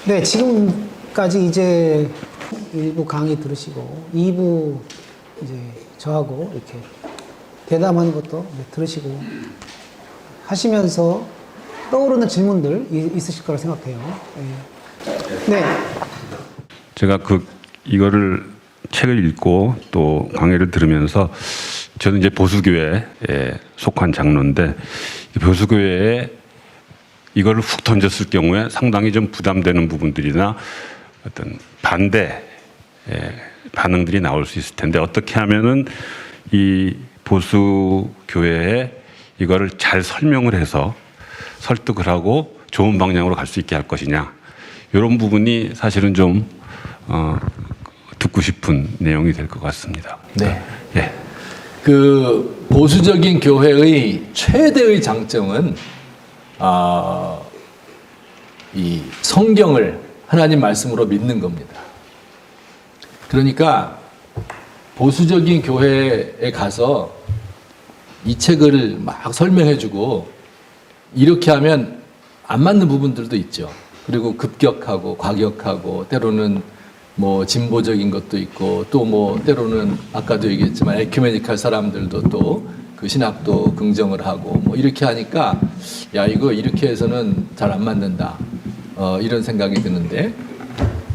네, 지금까지 이제 1부 강의 들으시고 2부 이제 저하고 이렇게 대담하는 것도 들으시고 하시면서 떠오르는 질문들 있으실 거라 생각해요. 네. 제가 이거를 책을 읽고 또 강의를 들으면서 저는 이제 보수교회에 속한 장로인데 보수교회에 이거를 훅 던졌을 경우에 상당히 좀 부담되는 부분들이나 어떤 반대 반응들이 나올 수 있을 텐데 어떻게 하면은 이 보수교회에 이거를 잘 설명을 해서 설득을 하고 좋은 방향으로 갈 수 있게 할 것이냐 이런 부분이 사실은 좀 듣고 싶은 내용이 될 것 같습니다. 네. 예. 그 보수적인 교회의 최대의 장점은 이 성경을 하나님 말씀으로 믿는 겁니다. 그러니까 보수적인 교회에 가서 이 책을 막 설명해주고 이렇게 하면 안 맞는 부분들도 있죠. 그리고 급격하고 과격하고 때로는 뭐 진보적인 것도 있고 또 뭐 때로는 아까도 얘기했지만 에큐메니칼 사람들도 또 그 신학도 긍정을 하고 뭐 이렇게 하니까 야 이거 이렇게 해서는 잘 안 맞는다 이런 생각이 드는데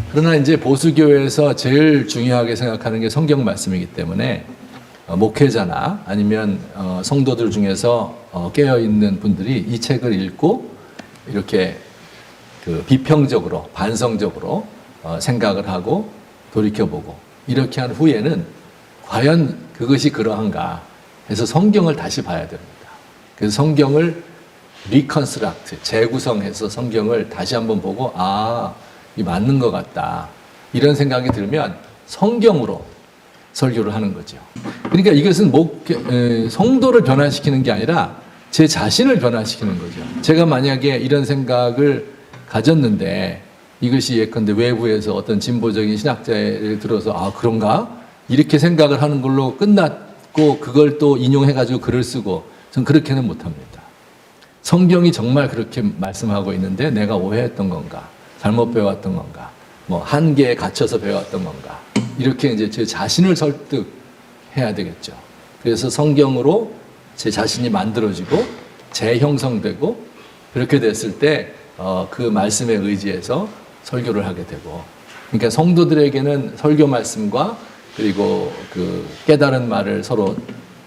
그러나 이제 보수교회에서 제일 중요하게 생각하는 게 성경 말씀이기 때문에 목회자나 아니면 성도들 중에서 깨어 있는 분들이 이 책을 읽고 이렇게 그 비평적으로 반성적으로 생각을 하고 돌이켜보고 이렇게 한 후에는 과연 그것이 그러한가 해서 성경을 다시 봐야 됩니다. 그래서 성경을 리컨스트럭트 재구성해서 성경을 다시 한번 보고 이 맞는 것 같다 이런 생각이 들면 성경으로 설교를 하는 거죠. 그러니까 이것은 성도를 변화시키는 게 아니라 제 자신을 변화시키는 거죠. 제가 만약에 이런 생각을 가졌는데 이것이 예컨대 외부에서 어떤 진보적인 신학자를 들어서 그런가? 이렇게 생각을 하는 걸로 끝났고 그걸 또 인용해가지고 글을 쓰고 전 그렇게는 못합니다. 성경이 정말 그렇게 말씀하고 있는데 내가 오해했던 건가? 잘못 배웠던 건가? 뭐 한계에 갇혀서 배웠던 건가? 이렇게 이제 제 자신을 설득해야 되겠죠. 그래서 성경으로 제 자신이 만들어지고 재형성되고 그렇게 됐을 때 그 말씀에 의지해서 설교를 하게 되고 그러니까 성도들에게는 설교 말씀과 그리고 그 깨달은 말을 서로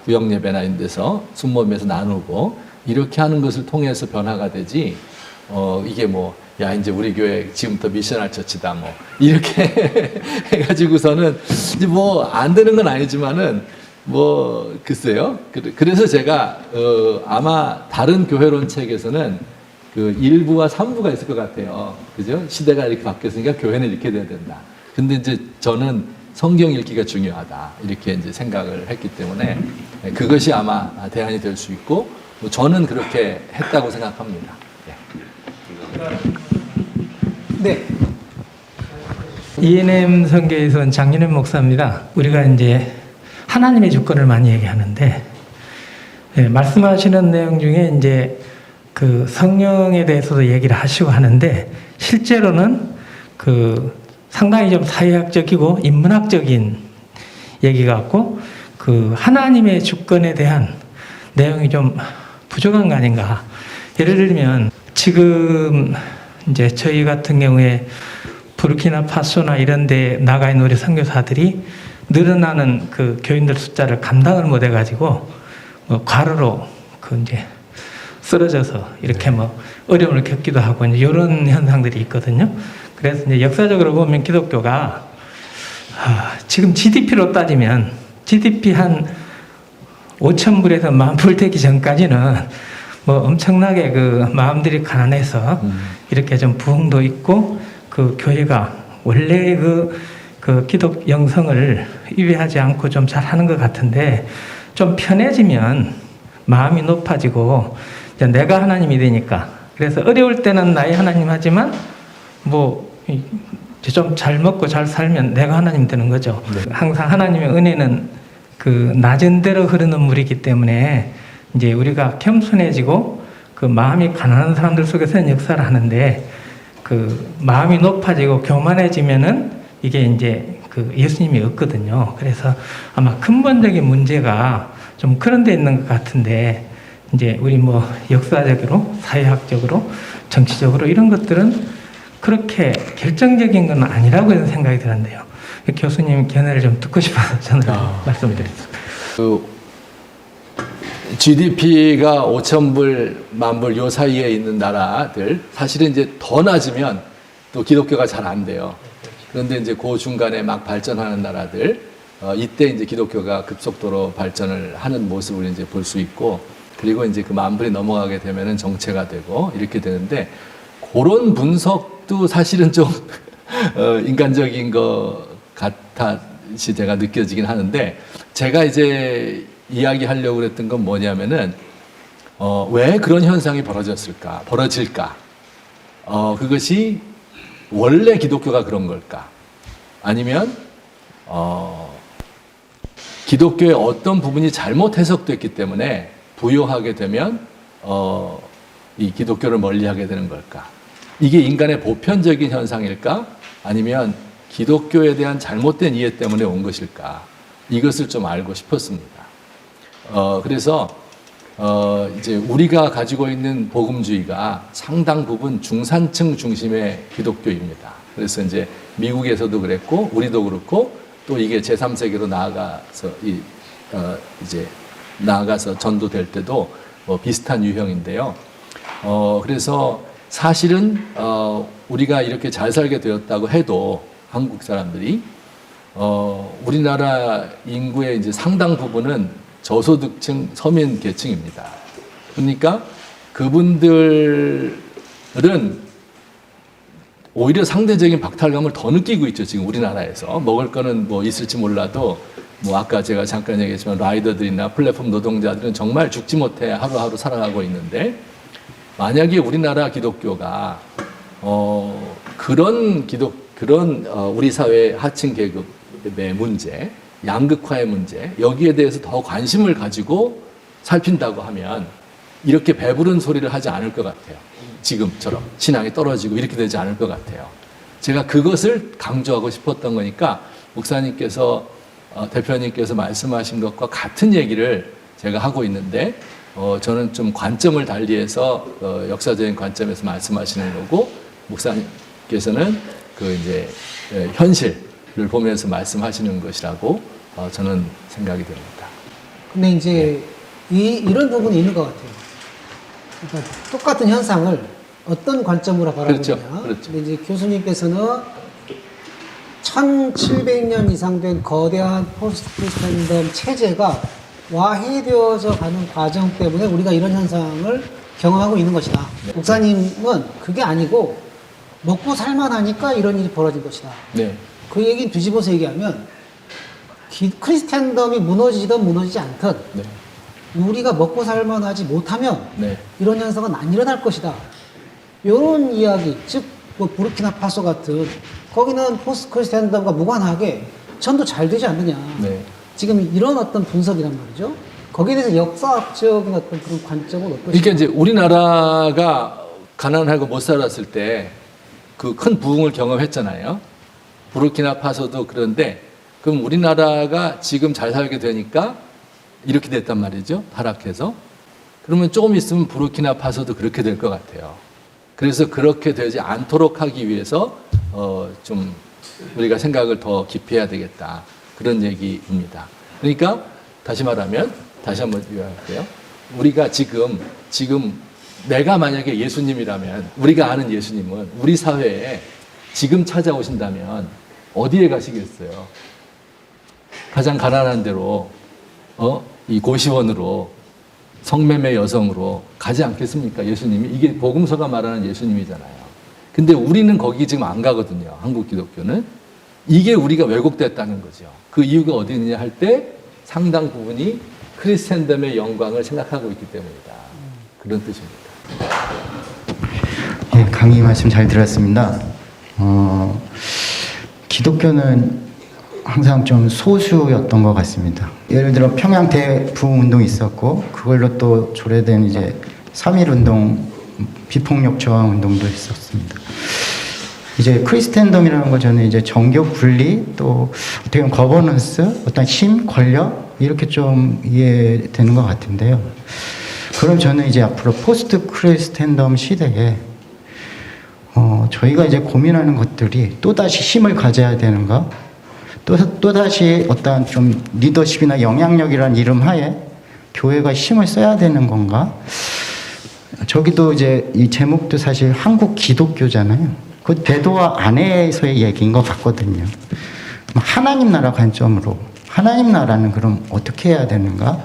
구역 예배나 이런 데서 순모임에서 나누고 이렇게 하는 것을 통해서 변화가 되지 이게 이제 우리 교회 지금부터 미셔널 처치다 이렇게 해가지고서는 이제 안 되는 건 아니지만은 글쎄요. 그래서 제가 아마 다른 교회론 책에서는 그 1부와 3부가 있을 것 같아요. 그죠? 시대가 이렇게 바뀌었으니까 교회는 이렇게 돼야 된다. 근데 이제 저는 성경 읽기가 중요하다. 이렇게 이제 생각을 했기 때문에 그것이 아마 대안이 될 수 있고 저는 그렇게 했다고 생각합니다. 네. ENM 선교에서 장윤현 목사입니다. 우리가 이제 하나님의 주권을 많이 얘기하는데 말씀하시는 내용 중에 이제 그 성령에 대해서도 얘기를 하시고 하는데 실제로는 그 상당히 좀 사회학적이고 인문학적인 얘기 같고 그 하나님의 주권에 대한 내용이 좀 부족한 거 아닌가. 예를 들면 지금 이제 저희 같은 경우에 부르키나파소나 이런 데 나가 있는 우리 선교사들이 늘어나는 그 교인들 숫자를 감당을 못 해가지고 과로로 이제 쓰러져서 이렇게 어려움을 겪기도 하고 이제 이런 현상들이 있거든요. 그래서 이제 역사적으로 보면 기독교가 지금 GDP로 따지면 GDP 한 5,000불에서 10,000불 되기 전까지는 엄청나게 그 마음들이 가난해서 이렇게 좀 부흥도 있고 그 교회가 원래 그 기독 영성을 위배하지 않고 좀 잘하는 것 같은데 좀 편해지면 마음이 높아지고 내가 하나님이 되니까 그래서 어려울 때는 나의 하나님 하지만 좀 잘 먹고 잘 살면 내가 하나님 되는 거죠. 네. 항상 하나님의 은혜는 그 낮은 대로 흐르는 물이기 때문에 이제 우리가 겸손해지고 그 마음이 가난한 사람들 속에서는 역사를 하는데 그 마음이 높아지고 교만해지면은 이게 이제 그 예수님이 없거든요. 그래서 아마 근본적인 문제가 좀 그런 데 있는 것 같은데, 이제 우리 뭐 역사적으로, 사회학적으로, 정치적으로 이런 것들은 그렇게 결정적인 건 아니라고 저는 생각이 드는데요. 교수님 견해를 좀 듣고 싶어서 저는 말씀을 드렸습니다. 그 GDP가 5,000불, 10,000불 요 사이에 있는 나라들, 사실은 이제 더 낮으면 또 기독교가 잘 안 돼요. 그런데 이제 그 중간에 막 발전하는 나라들, 이때 이제 기독교가 급속도로 발전을 하는 모습을 이제 볼 수 있고, 그리고 이제 그 10,000불이 넘어가게 되면은 정체가 되고 이렇게 되는데, 그런 분석도 사실은 좀 인간적인 것 같이 제가 느껴지긴 하는데, 제가 이제 이야기하려고 그랬던 건 뭐냐면은 왜 그런 현상이 벌어질까? 그것이 원래 기독교가 그런 걸까? 아니면 기독교의 어떤 부분이 잘못 해석됐기 때문에 부요하게 되면 이 기독교를 멀리하게 되는 걸까? 이게 인간의 보편적인 현상일까? 아니면 기독교에 대한 잘못된 이해 때문에 온 것일까? 이것을 좀 알고 싶었습니다. 그래서 이제 우리가 가지고 있는 복음주의가 상당 부분 중산층 중심의 기독교입니다. 그래서 이제 미국에서도 그랬고 우리도 그렇고 또 이게 제3세계로 나아가서 이제 나아가서 전도될 때도 비슷한 유형인데요. 그래서 사실은 우리가 이렇게 잘 살게 되었다고 해도 한국 사람들이 우리나라 인구의 이제 상당 부분은 저소득층 서민 계층입니다. 그러니까 그분들은 오히려 상대적인 박탈감을 더 느끼고 있죠. 지금 우리나라에서 먹을 거는 뭐 있을지 몰라도 뭐 아까 제가 잠깐 얘기했지만 라이더들이나 플랫폼 노동자들은 정말 죽지 못해 하루하루 살아가고 있는데, 만약에 우리나라 기독교가 그런 우리 사회 하층 계급의 문제, 양극화의 문제, 여기에 대해서 더 관심을 가지고 살핀다고 하면 이렇게 배부른 소리를 하지 않을 것 같아요. 지금처럼 신앙이 떨어지고 이렇게 되지 않을 것 같아요. 제가 그것을 강조하고 싶었던 거니까 목사님께서 대표님께서 말씀하신 것과 같은 얘기를 제가 하고 있는데, 저는 좀 관점을 달리해서 역사적인 관점에서 말씀하시는 거고, 목사님께서는 그 이제 현실을 보면서 말씀하시는 것이라고 저는 생각이 됩니다. 근데 이제 이런 부분이 있는 것 같아요. 그러니까 똑같은 현상을 어떤 관점으로 바라보느냐. 그렇죠. 근데 이제 교수님께서는 1700년 이상 된 거대한 포스트 크리스천덤 체제가 와해되어져 가는 과정 때문에 우리가 이런 현상을 경험하고 있는 것이다. 네. 목사님은 그게 아니고 먹고 살만하니까 이런 일이 벌어진 것이다. 네. 그 얘기는 뒤집어서 얘기하면 크리스천덤이 무너지든 무너지지 않든 네. 우리가 먹고 살만하지 못하면 네. 이런 현상은 안 일어날 것이다. 이런 이야기, 즉 뭐 부르키나파소 같은 거기는 포스트 크리스천덤과 무관하게 전도 잘 되지 않느냐. 네. 지금 이런 어떤 분석이란 말이죠. 거기에 대해서 역사학적인 어떤 그런 관점은 어떠신가요? 그러니까 이제 우리나라가 가난하고 못 살았을 때 그 큰 부흥을 경험했잖아요. 부르키나파소도 그런데, 그럼 우리나라가 지금 잘 살게 되니까 이렇게 됐단 말이죠. 타락해서. 그러면 조금 있으면 부르키나파소도 그렇게 될 것 같아요. 그래서 그렇게 되지 않도록 하기 위해서 좀 우리가 생각을 더 깊이 해야 되겠다. 그런 얘기입니다. 그러니까 다시 말하면, 다시 한번 요약할게요. 우리가 지금 내가 만약에 예수님이라면, 우리가 아는 예수님은 우리 사회에 지금 찾아오신다면 어디에 가시겠어요? 가장 가난한 데로, 이 고시원으로, 성매매 여성으로 가지 않겠습니까? 예수님이. 이게 복음서가 말하는 예수님이잖아요. 근데 우리는 거기 지금 안 가거든요. 한국 기독교는. 이게 우리가 왜곡됐다는 거죠. 그 이유가 어디 있느냐 할 때 상당 부분이 크리스천덤의 영광을 생각하고 있기 때문이다. 그런 뜻입니다. 네, 강의 말씀 잘 들었습니다. 기독교는 항상 좀 소수였던 것 같습니다. 예를 들어 평양 대부흥 운동이 있었고, 그걸로 또 조례된 이제 3.1 운동, 비폭력 저항 운동도 있었습니다. 이제 크리스텐덤이라는 걸 저는 이제 정교 분리 또 어떻게 보면 거버넌스, 어떤 힘, 권력 이렇게 좀 이해되는 것 같은데요. 그럼 저는 이제 앞으로 포스트 크리스텐덤 시대에 저희가 이제 고민하는 것들이 또다시 힘을 가져야 되는가? 또다시 어떤 좀 리더십이나 영향력이라는 이름 하에 교회가 힘을 써야 되는 건가? 저기도 이제 이 제목도 사실 한국 기독교잖아요. 그 대도와 안에서의 얘기인 것 같거든요. 하나님 나라 관점으로 하나님 나라는 그럼 어떻게 해야 되는가?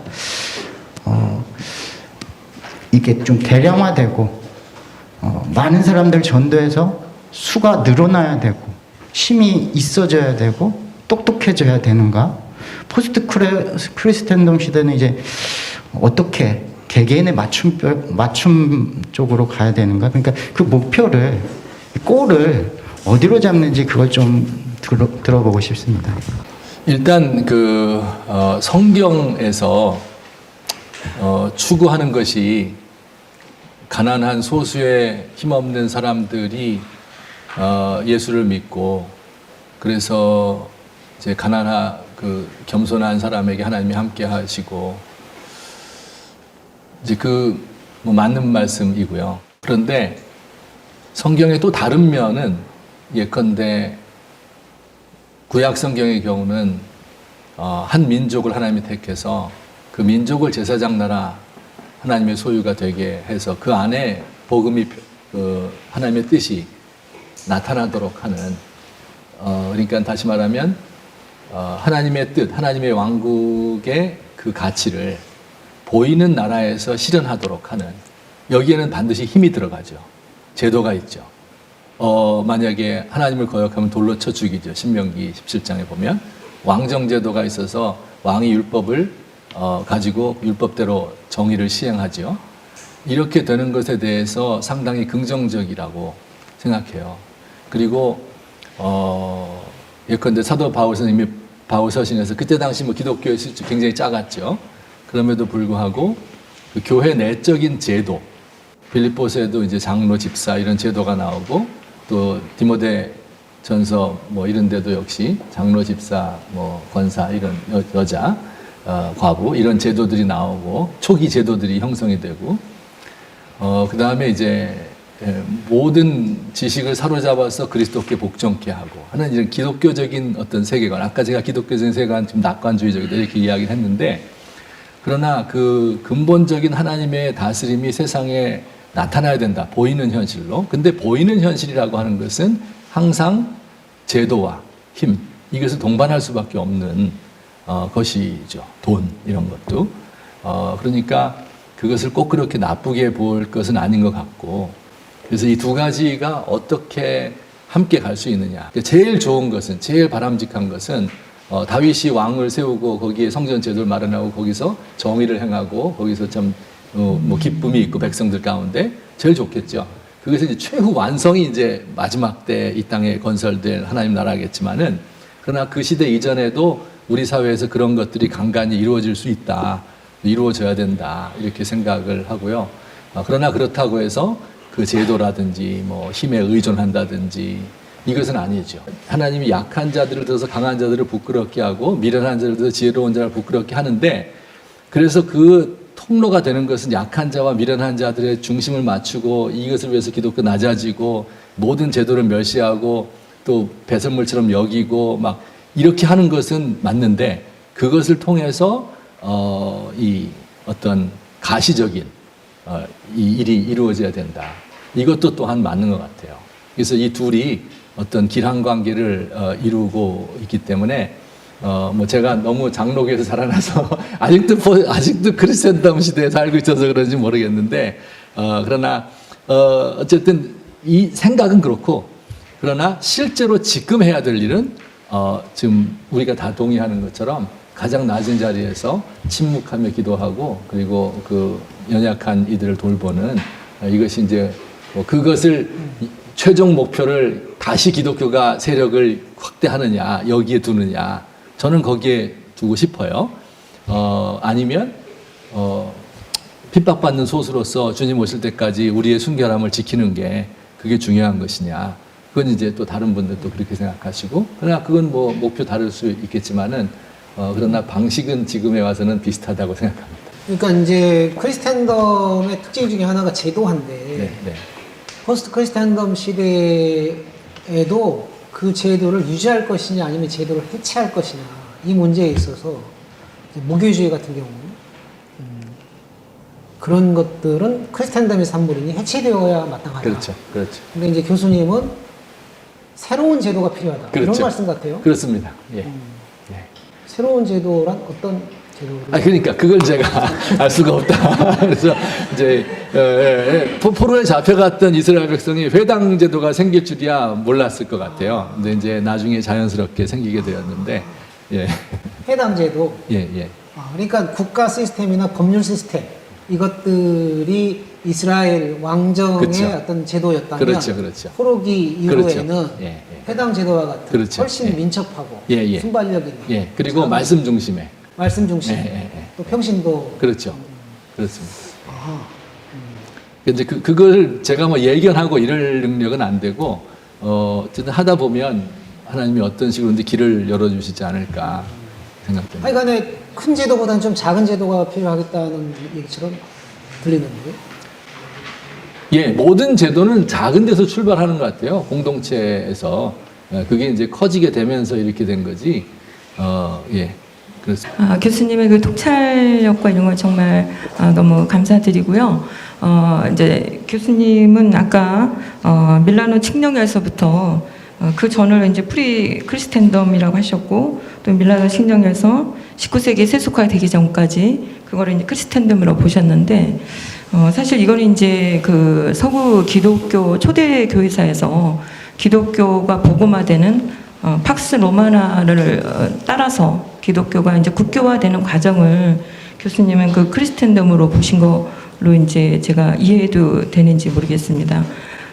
이게 좀 대량화되고 많은 사람들 전도해서 수가 늘어나야 되고 힘이 있어져야 되고 똑똑해져야 되는가? 포스트 크리스텐덤 시대는 이제 어떻게 개개인의 맞춤 쪽으로 가야 되는가? 그러니까 그 목표를 골을 어디로 잡는지 그걸 좀 들어보고 싶습니다. 일단 성경에서 추구하는 것이 가난한 소수의 힘없는 사람들이 예수를 믿고 그래서 이제 겸손한 사람에게 하나님이 함께 하시고 이제 뭐 맞는 말씀이고요. 그런데 성경의 또 다른 면은 예컨대 구약 성경의 경우는 한 민족을 하나님이 택해서 그 민족을 제사장 나라 하나님의 소유가 되게 해서 그 안에 복음이 하나님의 뜻이 나타나도록 하는 그러니까 다시 말하면 하나님의 뜻, 하나님의 왕국의 그 가치를 보이는 나라에서 실현하도록 하는 여기에는 반드시 힘이 들어가죠. 제도가 있죠. 만약에 하나님을 거역하면 돌로 쳐 죽이죠. 신명기 17장에 보면 왕정제도가 있어서 왕이 율법을 가지고 율법대로 정의를 시행하죠. 이렇게 되는 것에 대해서 상당히 긍정적이라고 생각해요. 그리고 예컨대 사도 바울 선생님이 바울서신에서 그때 당시 뭐 기독교의 수준 굉장히 작았죠. 그럼에도 불구하고 그 교회 내적인 제도, 빌립보서에도 이제 장로, 집사 이런 제도가 나오고 또 디모데 전서 뭐 이런 데도 역시 장로, 집사, 뭐 권사 이런 여자, 과부 이런 제도들이 나오고 초기 제도들이 형성이 되고 그 다음에 이제 모든 지식을 사로잡아서 그리스도께 복종케 하고 하는 이런 기독교적인 어떤 세계관. 아까 제가 기독교적인 세계관 좀 낙관주의적이다 이렇게 이야기를 했는데 그러나 그 근본적인 하나님의 다스림이 세상에 나타나야 된다. 보이는 현실로. 근데 보이는 현실이라고 하는 것은 항상 제도와 힘, 이것을 동반할 수밖에 없는 것이죠. 돈, 이런 것도. 그러니까 그것을 꼭 그렇게 나쁘게 볼 것은 아닌 것 같고, 그래서 이 두 가지가 어떻게 함께 갈 수 있느냐. 제일 좋은 것은, 제일 바람직한 것은 다윗이 왕을 세우고 거기에 성전 제도를 마련하고 거기서 정의를 행하고 거기서 참 뭐 기쁨이 있고 백성들 가운데 제일 좋겠죠. 그것이 이제 최후 완성이 이제 마지막 때 이 땅에 건설될 하나님 나라겠지만은 그러나 그 시대 이전에도 우리 사회에서 그런 것들이 간간히 이루어질 수 있다. 이루어져야 된다. 이렇게 생각을 하고요. 그러나 그렇다고 해서 그 제도라든지 뭐 힘에 의존한다든지 이것은 아니죠. 하나님이 약한 자들을 들어서 강한 자들을 부끄럽게 하고 미련한 자를 들어서 지혜로운 자를 부끄럽게 하는데 그래서 그 통로가 되는 것은 약한 자와 미련한 자들의 중심을 맞추고 이것을 위해서 기독교 낮아지고 모든 제도를 멸시하고 또 배설물처럼 여기고 막 이렇게 하는 것은 맞는데 그것을 통해서 이 어떤 가시적인 이 일이 이루어져야 된다. 이것도 또한 맞는 것 같아요. 그래서 이 둘이 어떤 길한 관계를 이루고 있기 때문에 뭐 제가 너무 장로교에서 자라나서 아직도 크리스천덤 시대에 살고 있어서 그런지 모르겠는데 그러나 어쨌든 이 생각은 그렇고 그러나 실제로 지금 해야 될 일은 지금 우리가 다 동의하는 것처럼 가장 낮은 자리에서 침묵하며 기도하고 그리고 그 연약한 이들을 돌보는 이것이 이제 뭐 그것을 최종 목표를 다시 기독교가 세력을 확대하느냐 여기에 두느냐 저는 거기에 두고 싶어요. 아니면 핍박받는 소수로서 주님 오실 때까지 우리의 순결함을 지키는 게 그게 중요한 것이냐 그건 이제 또 다른 분들도 그렇게 생각하시고, 그러나 그건 뭐 목표 다를 수 있겠지만은, 그러나 방식은 지금에 와서는 비슷하다고 생각합니다. 그러니까 이제 크리스텐덤의 특징 중에 하나가 제도화인데 네, 네. 포스트 크리스텐덤 시대에도 그 제도를 유지할 것이냐 아니면 제도를 해체할 것이냐 이 문제에 있어서 이제 무교주의 같은 경우 그런 것들은 크리스텐덤의 산물이니 해체되어야 마땅하다. 그렇죠, 그렇죠. 근데 이제 교수님은 새로운 제도가 필요하다. 그렇죠. 이런 말씀 같아요. 그렇습니다. 예. 예. 새로운 제도란 어떤 제도를? 그러니까 그걸 제가 알 수가 없다. 그래서 이제 포로에 잡혀갔던 이스라엘 백성이 회당 제도가 생길 줄이야 몰랐을 것 같아요. 근데 이제 나중에 자연스럽게 생기게 되었는데, 예, 해당 제도. 예, 예. 그러니까 국가 시스템이나 법률 시스템 이것들이 이스라엘 왕정의 그렇죠. 어떤 제도였다면 그렇죠, 그렇죠. 포로기 이후에는 그렇죠. 예, 예. 해당 제도와 같은 그렇죠. 훨씬 예. 민첩하고 예, 예. 순발력 있는 예. 그리고 말씀 중심에. 말씀 중심 예, 예, 예. 또 평신도 그렇죠. 그렇습니다. 아하. 이제 그걸 제가 뭐 예견하고 이럴 능력은 안 되고, 어쨌든 하다 보면 하나님이 어떤 식으로 이제 길을 열어주시지 않을까 생각됩니다. 하여간에 큰 제도보다는 좀 작은 제도가 필요하겠다는 얘기처럼 들리는데요. 예, 모든 제도는 작은 데서 출발하는 것 같아요. 공동체에서. 그게 이제 커지게 되면서 이렇게 된 거지. 예. 그렇습니다. 교수님의 그 통찰력과 이런 걸 정말 너무 감사드리고요. 이제 교수님은 아까 밀라노 칙령에서부터 그 전을 이제 프리 크리스텐덤이라고 하셨고, 또 밀라노 칙령에서 19세기 세속화 되기 전까지 그거를 이제 크리스텐덤으로 보셨는데, 사실 이거는 이제 그 서구 기독교 초대 교회사에서 기독교가 복음화되는 팍스 로마나를 따라서 기독교가 이제 국교화되는 과정을 교수님은 그 크리스텐덤으로 보신 걸로 이제 제가 이해해도 되는지 모르겠습니다.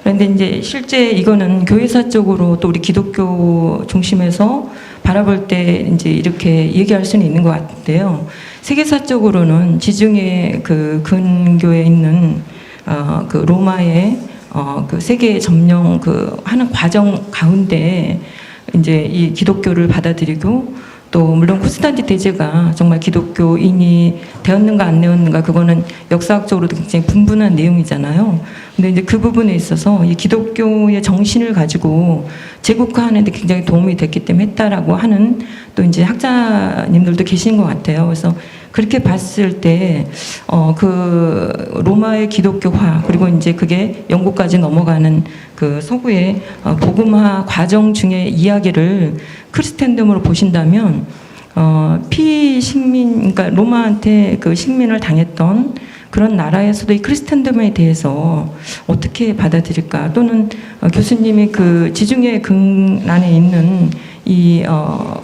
그런데 이제 실제 이거는 교회사 쪽으로 또 우리 기독교 중심에서 바라볼 때 이제 이렇게 얘기할 수는 있는 것 같은데요. 세계사적으로는 지중해 그 근교에 있는 그 로마의 그 세계 점령 그 하는 과정 가운데 이제 이 기독교를 받아들이고, 또 물론 콘스탄틴 대제가 정말 기독교인이 되었는가 안 되었는가 그거는 역사학적으로도 굉장히 분분한 내용이잖아요. 근데 이제 그 부분에 있어서 이 기독교의 정신을 가지고 제국화하는데 굉장히 도움이 됐기 때문에 했다라고 하는 또 이제 학자님들도 계신 것 같아요. 그래서 그렇게 봤을 때 그 로마의 기독교화, 그리고 이제 그게 영국까지 넘어가는 그 서구의 복음화 과정 중에 이야기를 크리스텐덤으로 보신다면 피식민, 그러니까 로마한테 그 식민을 당했던 그런 나라에서도 이 크리스텐덤에 대해서 어떻게 받아들일까, 또는 교수님이 그 지중해 근안에 있는 이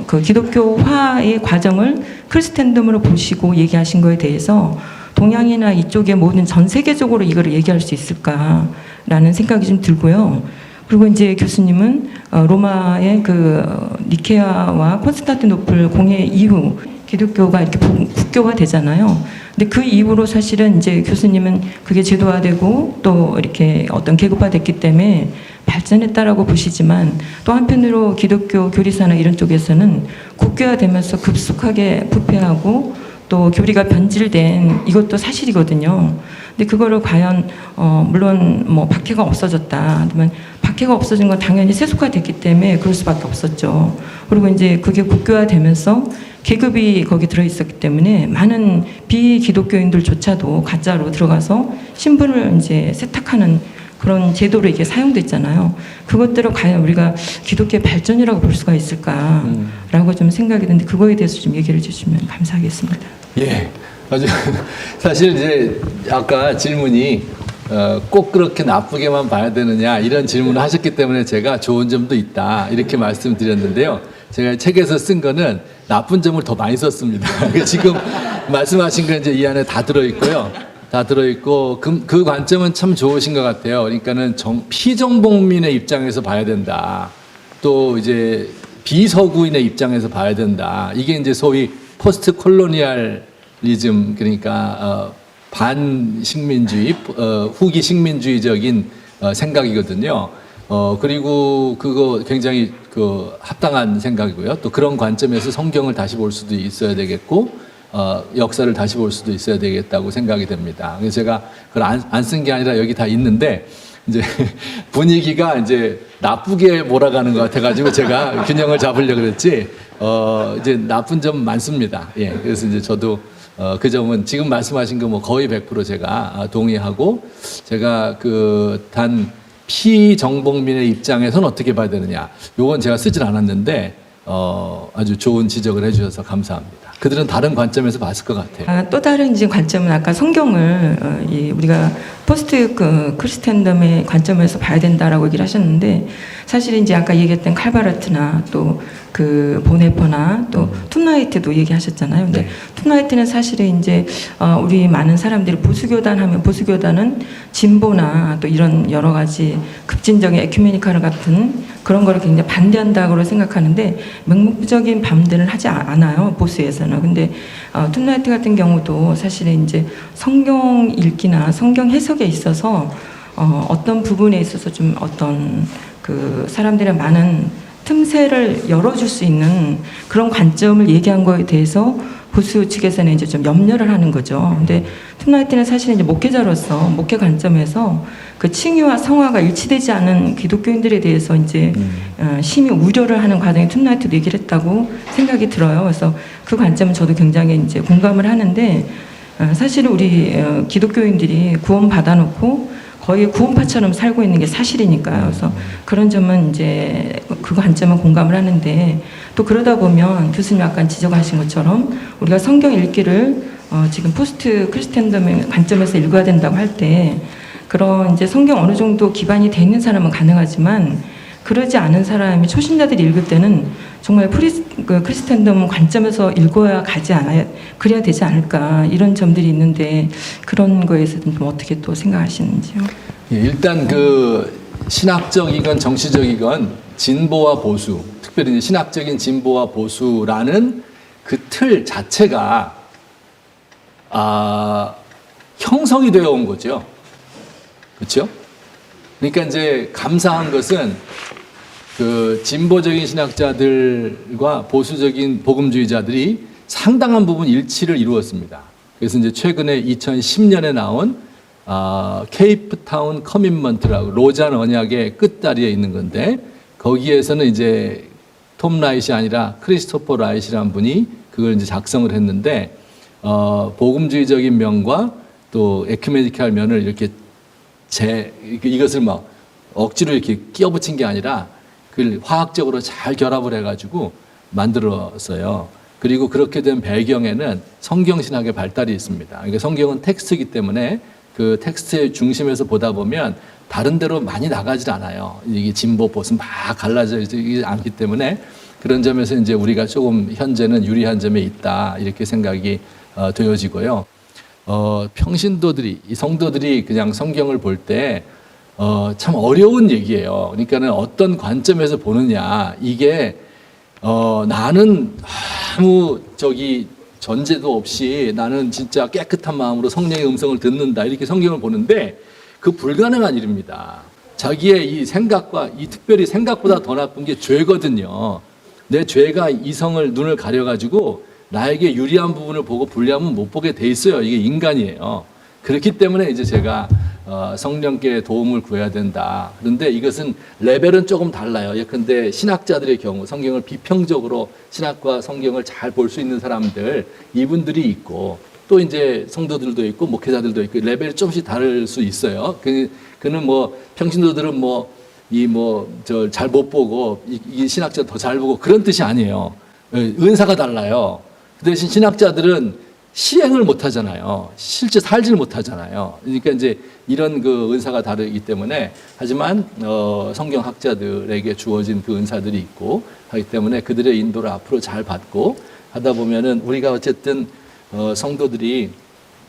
그 기독교화의 과정을 크리스텐덤으로 보시고 얘기하신 거에 대해서 동양이나 이쪽의 모든 전 세계적으로 이거를 얘기할 수 있을까라는 생각이 좀 들고요. 그리고 이제 교수님은 로마의 그 니케아와 콘스탄티노플 공회 이후 기독교가 이렇게 국교화 되잖아요. 근데 그 이후로 사실은 이제 교수님은 그게 제도화되고 또 이렇게 어떤 계급화됐기 때문에 발전했다라고 보시지만, 또 한편으로 기독교 교리사나 이런 쪽에서는 국교화되면서 급속하게 부패하고 또 교리가 변질된 이것도 사실이거든요. 근데 그거를 과연 물론 뭐 박해가 없어졌다, 그러면 박해가 없어진 건 당연히 세속화됐기 때문에 그럴 수밖에 없었죠. 그리고 이제 그게 국교화되면서 계급이 거기 들어있었기 때문에 많은 비기독교인들조차도 가짜로 들어가서 신분을 이제 세탁하는 그런 제도로 이게 사용됐잖아요. 그것들을 과연 우리가 기독교의 발전이라고 볼 수가 있을까라고 좀 생각이 드는데, 그거에 대해서 좀 얘기를 해주시면 감사하겠습니다. 예. 아주 사실 이제 아까 질문이 꼭 그렇게 나쁘게만 봐야 되느냐 이런 질문을 하셨기 때문에 제가 좋은 점도 있다 이렇게 말씀드렸는데요. 제가 책에서 쓴 거는 나쁜 점을 더 많이 썼습니다. 지금 말씀하신 거 이제 이 안에 다 들어있고요. 다 들어있고 그 관점은 참 좋으신 것 같아요. 그러니까는 피정복민의 입장에서 봐야 된다. 또 이제 비서구인의 입장에서 봐야 된다. 이게 이제 소위 포스트 콜로니얼리즘, 그러니까 반식민주의, 후기 식민주의적인 생각이거든요. 그리고 그거 굉장히 그 합당한 생각이고요. 또 그런 관점에서 성경을 다시 볼 수도 있어야 되겠고, 역사를 다시 볼 수도 있어야 되겠다고 생각이 됩니다. 그래서 제가 그걸 안 쓴 게 아니라 여기 다 있는데, 이제 분위기가 이제 나쁘게 몰아가는 것 같아가지고 제가 균형을 잡으려고 그랬지, 이제 나쁜 점 많습니다. 예. 그래서 이제 저도 그 점은 지금 말씀하신 거 뭐 거의 100% 제가 동의하고, 제가 그 단 피정복민의 입장에서는 어떻게 봐야 되느냐, 요건 제가 쓰질 않았는데 아주 좋은 지적을 해주셔서 감사합니다. 그들은 다른 관점에서 봤을 것 같아요. 또 다른 이제 관점은 아까 성경을 우리가 포스트 크리스텐덤의 관점에서 봐야 된다라고 얘기를 하셨는데, 사실 이제 아까 얘기했던 칼바르트나 또 그 보네퍼나 또 툰라이트도 얘기하셨잖아요. 근데 네. 툰라이트는 사실은 이제 우리 많은 사람들이 보수교단 하면, 보수교단은 진보나 또 이런 여러 가지 급진적인 에큐메니컬 같은 그런 거를 굉장히 반대한다고 생각하는데, 맹목적인 반대를 하지 않아요, 보수에서는. 근데 툰라이트 같은 경우도 사실은 이제 성경 읽기나 성경 해석에 있어서 어떤 부분에 있어서 좀 어떤 그 사람들의 많은 틈새를 열어줄 수 있는 그런 관점을 얘기한 거에 대해서 보수 측에서는 이제 좀 염려를 하는 거죠. 근데 툰라이트는 사실 이제 목회자로서 목회 관점에서 그 칭의와 성화가 일치되지 않은 기독교인들에 대해서 이제 심히 우려를 하는 과정에 툰라이트도 얘기를 했다고 생각이 들어요. 그래서 그 관점은 저도 굉장히 이제 공감을 하는데, 사실은 우리 기독교인들이 구원 받아놓고 거의 구원파처럼 살고 있는 게 사실이니까요. 그래서 그런 점은 이제 그 관점은 공감을 하는데, 또 그러다 보면 교수님 아까 지적하신 것처럼 우리가 성경 읽기를 지금 포스트 크리스텐덤의 관점에서 읽어야 된다고 할 때, 그런 이제 성경 어느 정도 기반이 돼 있는 사람은 가능하지만 그러지 않은 사람이 초신자들이 읽을 때는 정말 크리스텐덤 관점에서 읽어야 그래야 되지 않을까, 이런 점들이 있는데, 그런 거에서는 좀 어떻게 또 생각하시는지요? 예, 일단 그 신학적이건 정치적이건 진보와 보수, 특별히 이제 신학적인 진보와 보수라는 그 틀 자체가 형성이 되어 온 거죠. 그렇죠? 그러니까 이제 감사한 것은 그 진보적인 신학자들과 보수적인 복음주의자들이 상당한 부분 일치를 이루었습니다. 그래서 이제 최근에 2010년에 나온 케이프타운 커밋먼트라고 로잔 언약의 끝다리에 있는 건데, 거기에서는 이제 톰 라이트이 아니라 크리스토퍼 라이트라는 분이 그걸 이제 작성을 했는데, 복음주의적인 면과 또 에큐메니컬 면을 이렇게 이것을 막 억지로 이렇게 끼워붙인 게 아니라 그걸 화학적으로 잘 결합을 해가지고 만들었어요. 그리고 그렇게 된 배경에는 성경신학의 발달이 있습니다. 그러니까 성경은 텍스트이기 때문에 그 텍스트의 중심에서 보다 보면 다른 데로 많이 나가질 않아요. 이게 진보 보수 막 갈라지지 않기 때문에, 그런 점에서 이제 우리가 조금 현재는 유리한 점에 있다, 이렇게 생각이 되어지고요. 평신도들이, 이 성도들이 그냥 성경을 볼 때 참 어려운 얘기예요. 그러니까는 어떤 관점에서 보느냐, 이게 나는 아무 전제도 없이 나는 진짜 깨끗한 마음으로 성령의 음성을 듣는다, 이렇게 성경을 보는데 그 불가능한 일입니다. 자기의 이 생각과, 이 특별히 생각보다 더 나쁜 게 죄거든요. 내 죄가 이성을, 눈을 가려가지고 나에게 유리한 부분을 보고 불리함은 못 보게 돼 있어요. 이게 인간이에요. 그렇기 때문에 이제 제가 성령께 도움을 구해야 된다. 그런데 이것은 레벨은 조금 달라요. 예컨대 신학자들의 경우, 성경을 비평적으로 신학과 성경을 잘 볼 수 있는 사람들, 이분들이 있고, 또 이제 성도들도 있고 목회자들도 있고, 레벨이 조금씩 다를 수 있어요. 그는 뭐 평신도들은 잘 못 보고 이 신학자 더 잘 보고, 그런 뜻이 아니에요. 은사가 달라요. 그 대신 신학자들은 시행을 못 하잖아요. 실제 살지를 못 하잖아요. 그러니까 이제 이런 그 은사가 다르기 때문에, 하지만 성경학자들에게 주어진 그 은사들이 있고 하기 때문에 그들의 인도를 앞으로 잘 받고 하다 보면은, 우리가 어쨌든 성도들이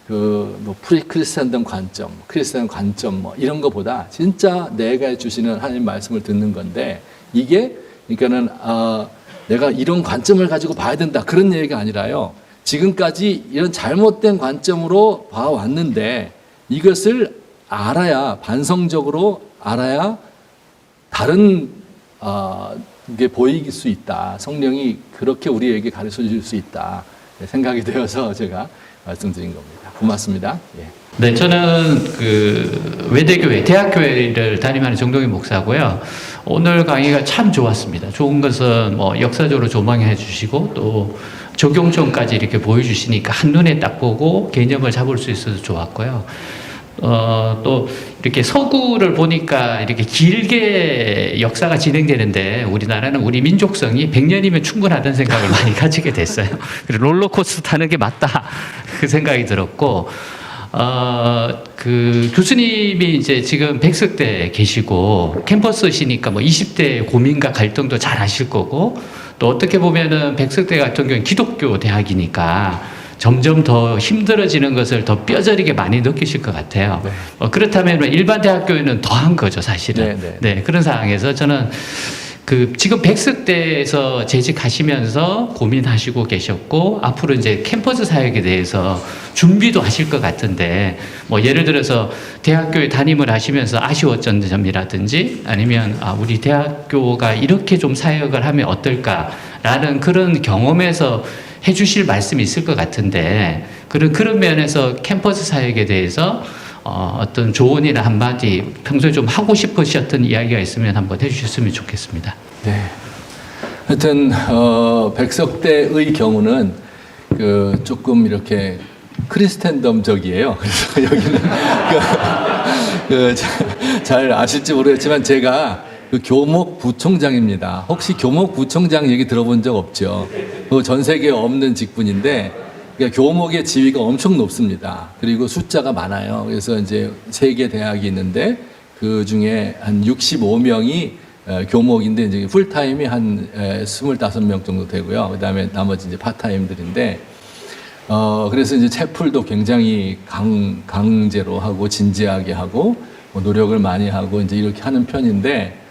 그 프리크리스찬덤 관점, 크리스찬 관점 이런 거보다 진짜 내가 주시는 하나님 말씀을 듣는 건데, 이게 그러니까는 내가 이런 관점을 가지고 봐야 된다, 그런 얘기가 아니라요. 지금까지 이런 잘못된 관점으로 봐왔는데 이것을 알아야, 반성적으로 알아야 다른 게 보일 수 있다. 성령이 그렇게 우리에게 가르쳐 줄 수 있다. 생각이 되어서 제가 말씀드린 겁니다. 고맙습니다. 예. 네, 저는 그 외대교회, 대학교회를 담임하는 정동희 목사고요. 오늘 강의가 참 좋았습니다. 좋은 것은 뭐 역사적으로 조망해 주시고 또 적용점까지 이렇게 보여주시니까 한눈에 딱 보고 개념을 잡을 수 있어서 좋았고요. 또 이렇게 서구를 보니까 이렇게 길게 역사가 진행되는데 우리나라는 우리 민족성이 100년이면 충분하다는 생각을 많이 가지게 됐어요. 그리고 롤러코스터 타는 게 맞다. 그 생각이 들었고, 그 교수님이 이제 지금 백석대 계시고 캠퍼스시니까 뭐 20대 고민과 갈등도 잘 아실 거고, 또 어떻게 보면은 백석대 같은 경우는 기독교 대학이니까 점점 더 힘들어지는 것을 더 뼈저리게 많이 느끼실 것 같아요. 네. 그렇다면 일반 대학교에는 더한 거죠, 사실은. 네, 그런 상황에서 저는 그 지금 백석대에서 재직하시면서 고민하시고 계셨고 앞으로 이제 캠퍼스 사역에 대해서 준비도 하실 것 같은데 뭐 예를 들어서 대학교에 담임을 하시면서 아쉬웠던 점이라든지 아니면 우리 대학교가 이렇게 좀 사역을 하면 어떨까라는 그런 경험에서 해주실 말씀이 있을 것 같은데 그런 면에서 캠퍼스 사역에 대해서 어떤 조언이나 한마디 평소에 좀 하고 싶으셨던 이야기가 있으면 한번 해주셨으면 좋겠습니다. 네. 하여튼 백석대의 경우는 그 조금 이렇게 크리스텐덤적이에요. 그래서 여기는 잘 아실지 모르겠지만 제가 그 교목 부총장입니다. 혹시 교목 부총장 얘기 들어본 적 없죠? 전 세계에 없는 직분인데 그러니까 교목의 지위가 엄청 높습니다. 그리고 숫자가 많아요. 그래서 이제 3개 대학이 있는데 그 중에 한 65명이 교목인데 이제 풀타임이 한 25명 정도 되고요. 그다음에 나머지 이제 파타임들인데 그래서 이제 채플도 굉장히 강제로 하고 진지하게 하고 뭐 노력을 많이 하고 이제 이렇게 하는 편인데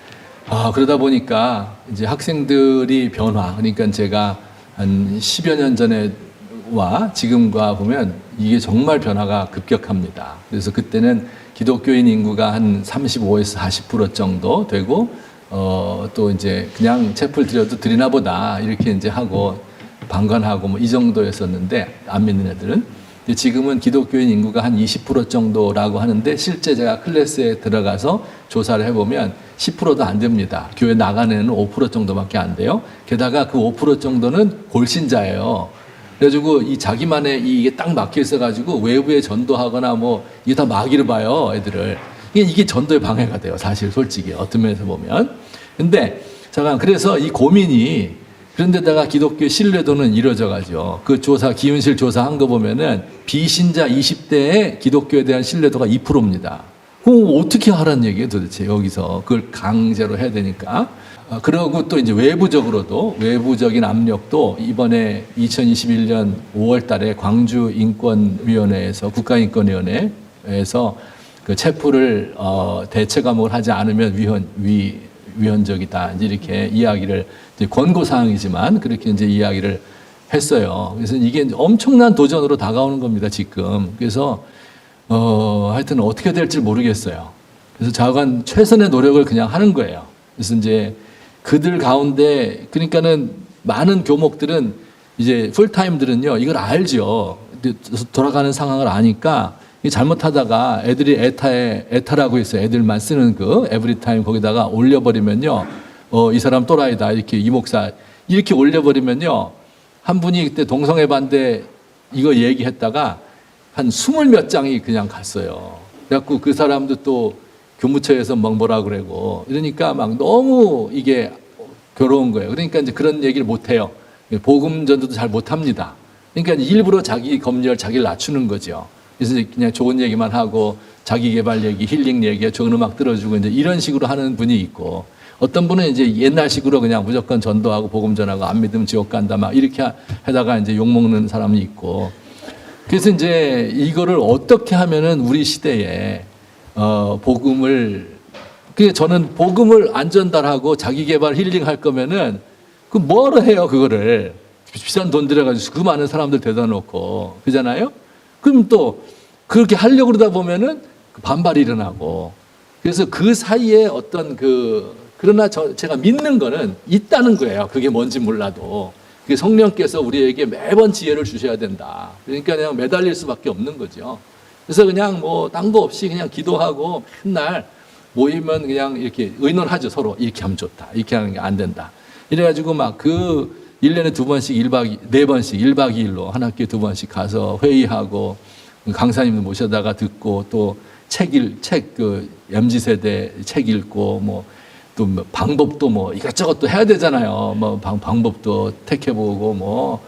그러다 보니까 이제 학생들이 변화 그러니까 제가 한 10여 년 전에와 지금과 보면 이게 정말 변화가 급격합니다. 그래서 그때는 기독교인 인구가 한 35에서 40% 정도 되고 또 이제 그냥 채플 드려도 드리나 보다 이렇게 이제 하고 방관하고 뭐 이 정도였었는데 안 믿는 애들은 근데 지금은 기독교인 인구가 한 20% 정도라고 하는데 실제 제가 클래스에 들어가서 조사를 해보면 10%도 안 됩니다. 교회 나가는 애는 5% 정도밖에 안 돼요. 게다가 그 5% 정도는 골신자예요. 그래가지고 이 자기만의 이게 딱 막혀 있어가지고 외부에 전도하거나 뭐 이게 다 마귀를 봐요, 애들을. 이게 전도에 방해가 돼요, 사실 솔직히 어떤 면에서 보면. 근데 잠깐 그래서 이 고민이 그런데다가 기독교의 신뢰도는 이루어져가지고 그 조사 기윤실 조사한 거 보면은 비신자 20대의 기독교에 대한 신뢰도가 2%입니다. 그럼 어떻게 하라는 얘기예요 도대체 여기서 그걸 강제로 해야 되니까. 그러고 또 이제 외부적으로도 외부적인 압력도 이번에 2021년 5월달에 광주 인권위원회에서 국가인권위원회에서 그 채플을 대체 과목을 하지 않으면 위헌적이다 이제 이렇게 이야기를 이제 권고 사항이지만 그렇게 이제 이야기를 했어요. 그래서 이게 엄청난 도전으로 다가오는 겁니다 지금. 그래서 하여튼 어떻게 될지 모르겠어요. 그래서 자관 최선의 노력을 그냥 하는 거예요. 그래서 이제 그들 가운데 그러니까는 많은 교목들은 이제 풀타임들은요 이걸 알죠. 돌아가는 상황을 아니까 잘못하다가 애들이 에타라고 있어요. 애들만 쓰는 그 에브리타임 거기다가 올려버리면요. 이 사람 또라이다 이렇게 이 목사 이렇게 올려버리면요. 한 분이 그때 동성애 반대 이거 얘기했다가 한 20몇 장이 그냥 갔어요. 그래갖고 그 사람도 또 교무처에서 막 뭐라 그러고 이러니까 막 너무 이게 괴로운 거예요. 그러니까 이제 그런 얘기를 못 해요. 복음 전도도 잘 못 합니다. 그러니까 일부러 자기 검열, 자기를 낮추는 거죠. 그래서 그냥 좋은 얘기만 하고 자기 개발 얘기, 힐링 얘기, 좋은 음악 들어주고 이제 이런 식으로 하는 분이 있고 어떤 분은 이제 옛날식으로 그냥 무조건 전도하고 복음 전하고 안 믿으면 지옥 간다 막 이렇게 하다가 이제 욕 먹는 사람이 있고 그래서 이제 이거를 어떻게 하면은 우리 시대에 복음을 저는 복음을 안 전달하고 자기 개발 힐링 할 거면은 그 뭐로 해요 그거를 비싼 돈 들여가지고 그 많은 사람들 대다 놓고 그잖아요. 그럼 또 그렇게 하려고 그러다 보면은 반발이 일어나고 그래서 그 사이에 어떤 그 그러나 제가 믿는 거는 있다는 거예요. 그게 뭔지 몰라도. 그게 성령께서 우리에게 매번 지혜를 주셔야 된다. 그러니까 그냥 매달릴 수밖에 없는 거죠. 그래서 그냥 뭐 딴 거 없이 그냥 기도하고 맨날 모이면 그냥 이렇게 의논하죠. 서로 이렇게 하면 좋다. 이렇게 하는 게 안 된다. 이래가지고 막 그 1년에 2번씩 4번씩 1박 2일로 한 학기에 2번씩 가서 회의하고 강사님도 모셔다가 듣고 또 그 MZ세대 책 읽고 뭐 또 방법도 뭐 이것저것 또 해야 되잖아요. 뭐 방법도 택해보고 뭐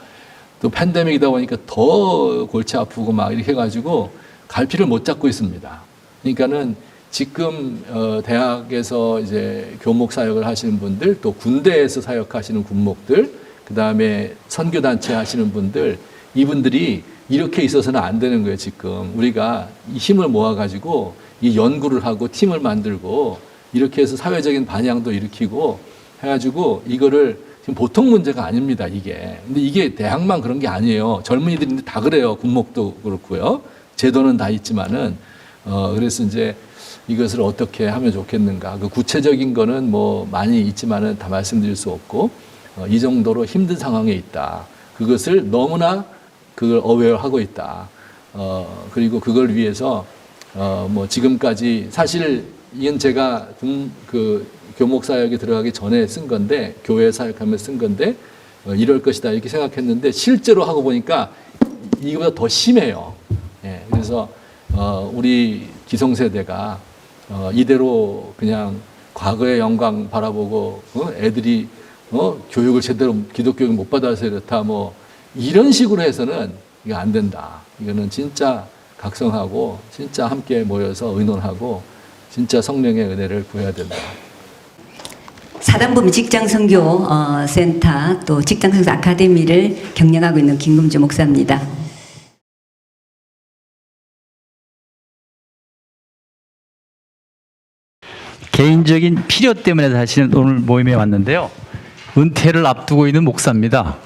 또 팬데믹이다 보니까 더 골치 아프고 막 이렇게 해가지고 갈피를 못 잡고 있습니다. 그러니까는 지금 대학에서 이제 교목 사역을 하시는 분들, 또 군대에서 사역하시는 군목들, 그 다음에 선교단체 하시는 분들, 이분들이 이렇게 있어서는 안 되는 거예요. 지금 우리가 이 힘을 모아가지고 이 연구를 하고 팀을 만들고 이렇게 해서 사회적인 반향도 일으키고 해가지고 이거를 지금 보통 문제가 아닙니다. 이게. 근데 이게 대학만 그런 게 아니에요. 젊은이들인데 다 그래요. 군목도 그렇고요. 제도는 다 있지만은 그래서 이제 이것을 어떻게 하면 좋겠는가. 그 구체적인 거는 뭐 많이 있지만은 다 말씀드릴 수 없고 이 정도로 힘든 상황에 있다. 그것을 너무나 그걸 어웨어하고 있다. 그리고 그걸 위해서 뭐 지금까지 사실 이건 제가 그 교목 사역에 들어가기 전에 쓴 건데 교회 사역하면서 쓴 건데 이럴 것이다 이렇게 생각했는데 실제로 하고 보니까 이거보다 더 심해요. 예, 그래서 우리 기성세대가 이대로 그냥 과거의 영광 바라보고 애들이 교육을 제대로 기독교육을 못 받아서 이렇다 뭐 이런 식으로 해서는 이거 안 된다. 이거는 진짜 각성하고 진짜 함께 모여서 의논하고 진짜 성령의 은혜를 구해야 된다. 사단법인 직장선교센터 또 직장선교 아카데미를 경영하고 있는 김금주 목사입니다. 개인적인 필요 때문에 사실은 오늘 모임에 왔는데요. 은퇴를 앞두고 있는 목사입니다.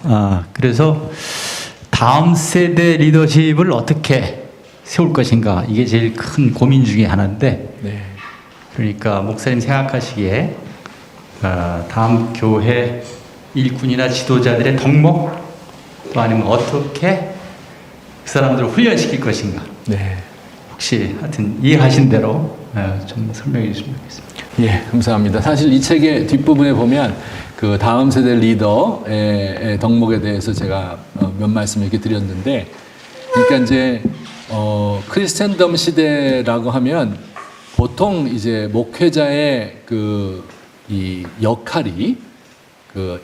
그래서 다음 세대 리더십을 어떻게 세울 것인가 이게 제일 큰 고민 중에 하나인데 네. 그러니까 목사님 생각하시기에 다음 교회 일꾼이나 지도자들의 덕목 또 아니면 어떻게 그 사람들을 훈련시킬 것인가 네. 혹시 하여튼 이해하신 대로 좀 설명해 주시면 좋겠습니다. 예, 감사합니다. 사실 이 책의 뒷부분에 보면 그 다음 세대 리더의 덕목에 대해서 제가 몇 말씀 이렇게 드렸는데, 그러니까 이제 크리스천덤 시대라고 하면 보통 이제 목회자의 이 역할이 그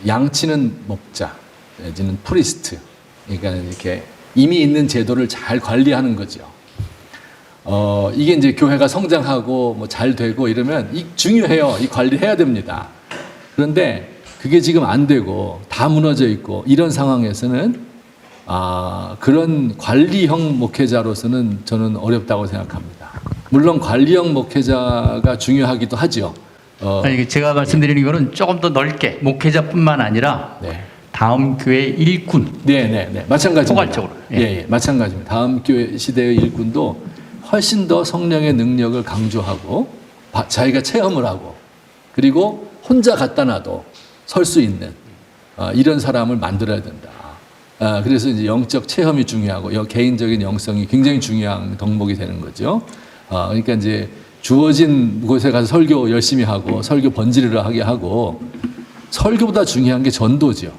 양치는 목자, 내지는 프리스트, 그러니까 이렇게 이미 있는 제도를 잘 관리하는 거죠. 이게 이제 교회가 성장하고 뭐 잘 되고 이러면 중요해요. 이 관리해야 됩니다. 그런데 그게 지금 안 되고 다 무너져 있고 이런 상황에서는 그런 관리형 목회자로서는 저는 어렵다고 생각합니다. 물론 관리형 목회자가 중요하기도 하죠. 아니, 제가 말씀드리는 거는 조금 더 넓게 목회자뿐만 아니라 네. 다음 교회 일꾼. 네, 마찬가지입니다. 포괄적으로. 예, 마찬가지입니다. 다음 교회 시대의 일꾼도 훨씬 더 성령의 능력을 강조하고 자기가 체험을 하고 그리고 혼자 갖다 놔도 설 수 있는 이런 사람을 만들어야 된다. 그래서 이제 영적 체험이 중요하고 개인적인 영성이 굉장히 중요한 덕목이 되는 거죠. 그러니까 이제 주어진 곳에 가서 설교 열심히 하고 설교 번지르르 하게 하고 설교보다 중요한 게 전도죠.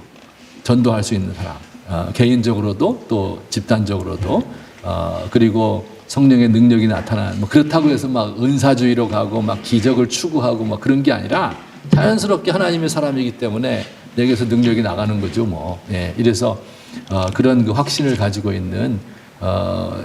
전도할 수 있는 사람. 개인적으로도 또 집단적으로도 그리고 성령의 능력이 나타나는 뭐 그렇다고 해서 막 은사주의로 가고 막 기적을 추구하고 막 그런 게 아니라 자연스럽게 하나님의 사람이기 때문에 내게서 능력이 나가는 거죠. 뭐 이래서 그런 그 확신을 가지고 있는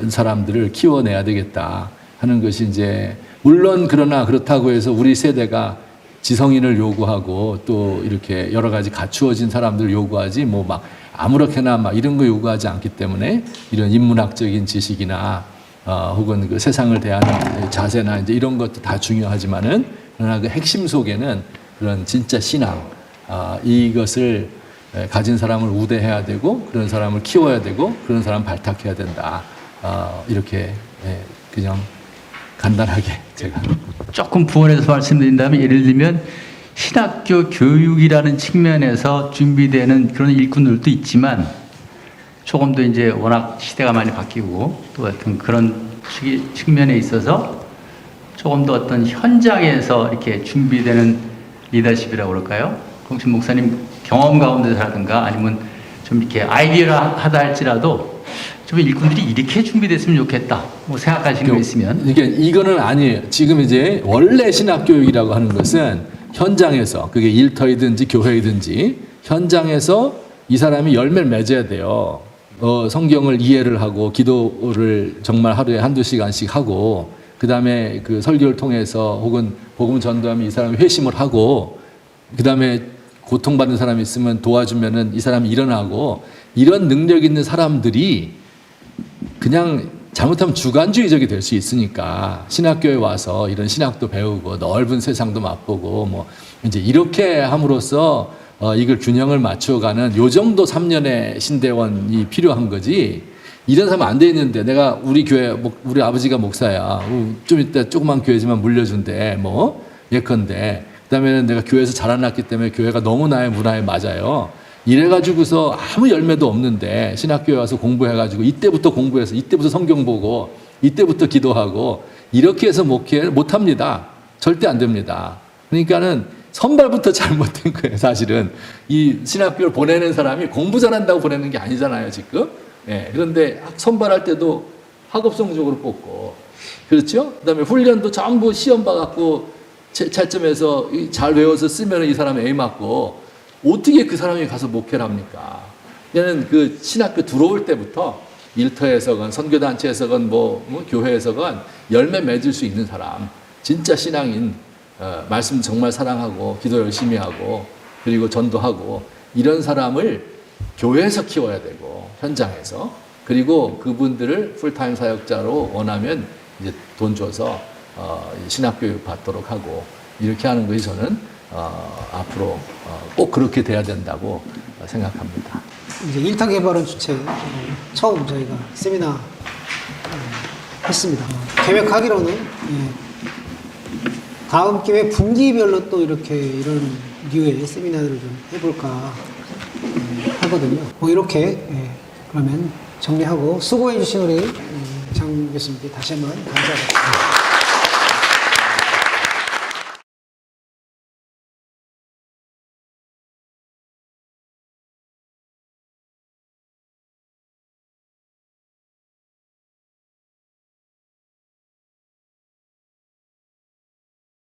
사람들을 키워내야 되겠다 하는 것이 이제 물론 그러나 그렇다고 해서 우리 세대가 지성인을 요구하고 또 이렇게 여러 가지 갖추어진 사람들을 요구하지 뭐 막 아무렇게나 막 이런 거 요구하지 않기 때문에 이런 인문학적인 지식이나 혹은 그 세상을 대하는 자세나 이제 이런 것도 다 중요하지만은 그러나 그 핵심 속에는 그런 진짜 신앙 이것을 가진 사람을 우대해야 되고 그런 사람을 키워야 되고 그런 사람 발탁해야 된다. 이렇게 그냥 간단하게 제가 조금 부원해서 말씀드린다면 예를 들면 신학교 교육이라는 측면에서 준비되는 그런 일꾼들도 있지만 조금 더 이제 워낙 시대가 많이 바뀌고 또 어떤 그런 측면에 있어서 조금 더 어떤 현장에서 이렇게 준비되는 리더십이라고 그럴까요? 홍신 목사님 경험 가운데서라든가 아니면 좀 이렇게 아이디어를 하다 할지라도 좀 일꾼들이 이렇게 준비됐으면 좋겠다. 뭐 생각하시는 거 있으면. 이게 이거는 아니에요. 지금 이제 원래 신학 교육이라고 하는 것은 현장에서 그게 일터이든지 교회이든지 현장에서 이 사람이 열매를 맺어야 돼요. 성경을 이해를 하고 기도를 정말 하루에 한두 시간씩 하고 그다음에 그 설교를 통해서 혹은 복음 전도하면 이 사람이 회심을 하고 그다음에 고통받는 사람이 있으면 도와주면은 이 사람이 일어나고 이런 능력 있는 사람들이 그냥 잘못하면 주관주의적이 될 수 있으니까 신학교에 와서 이런 신학도 배우고 넓은 세상도 맛보고 뭐 이제 이렇게 함으로써 이걸 균형을 맞춰가는 요 정도 3년의 신대원이 필요한 거지. 이런 사람 안 돼 있는데 내가 우리 교회 우리 아버지가 목사야. 좀 이따 조그만 교회지만 물려준대. 뭐 예컨대. 그다음에는 내가 교회에서 자라났기 때문에 교회가 너무 나의 문화에 맞아요. 이래가지고서 아무 열매도 없는데 신학교에 와서 공부해가지고 이때부터 공부해서 이때부터 성경 보고 이때부터 기도하고 이렇게 해서 목회 못합니다. 절대 안 됩니다. 그러니까는 선발부터 잘못된 거예요. 사실은 이 신학교를 보내는 사람이 공부 잘한다고 보내는 게 아니잖아요. 지금. 네, 그런데 선발할 때도 학업성적으로 뽑고 그렇죠? 그다음에 훈련도 전부 시험 봐갖고 채점해서 잘 외워서 쓰면 이 사람이 A 맞고 어떻게 그 사람이 가서 목회를 합니까? 얘는 그 신학교 들어올 때부터 일터에서건 선교단체에서건 뭐 교회에서건 열매 맺을 수 있는 사람, 진짜 신앙인, 말씀 정말 사랑하고 기도 열심히 하고 그리고 전도하고 이런 사람을 교회에서 키워야 되고 현장에서 그리고 그분들을 풀타임 사역자로 원하면 이제 돈 줘서 신학교육 받도록 하고 이렇게 하는 것이 저는 앞으로 꼭 그렇게 돼야 된다고 생각합니다. 이제 일타 개발원 주체 처음 저희가 세미나 했습니다. 계획하기로는 다음 기회 분기별로 또 이렇게 이런 류의 세미나를 좀 해볼까 하거든요. 뭐 이렇게 그러면 정리하고 수고해 주신 우리 장 교수님께 다시 한번 감사드립니다.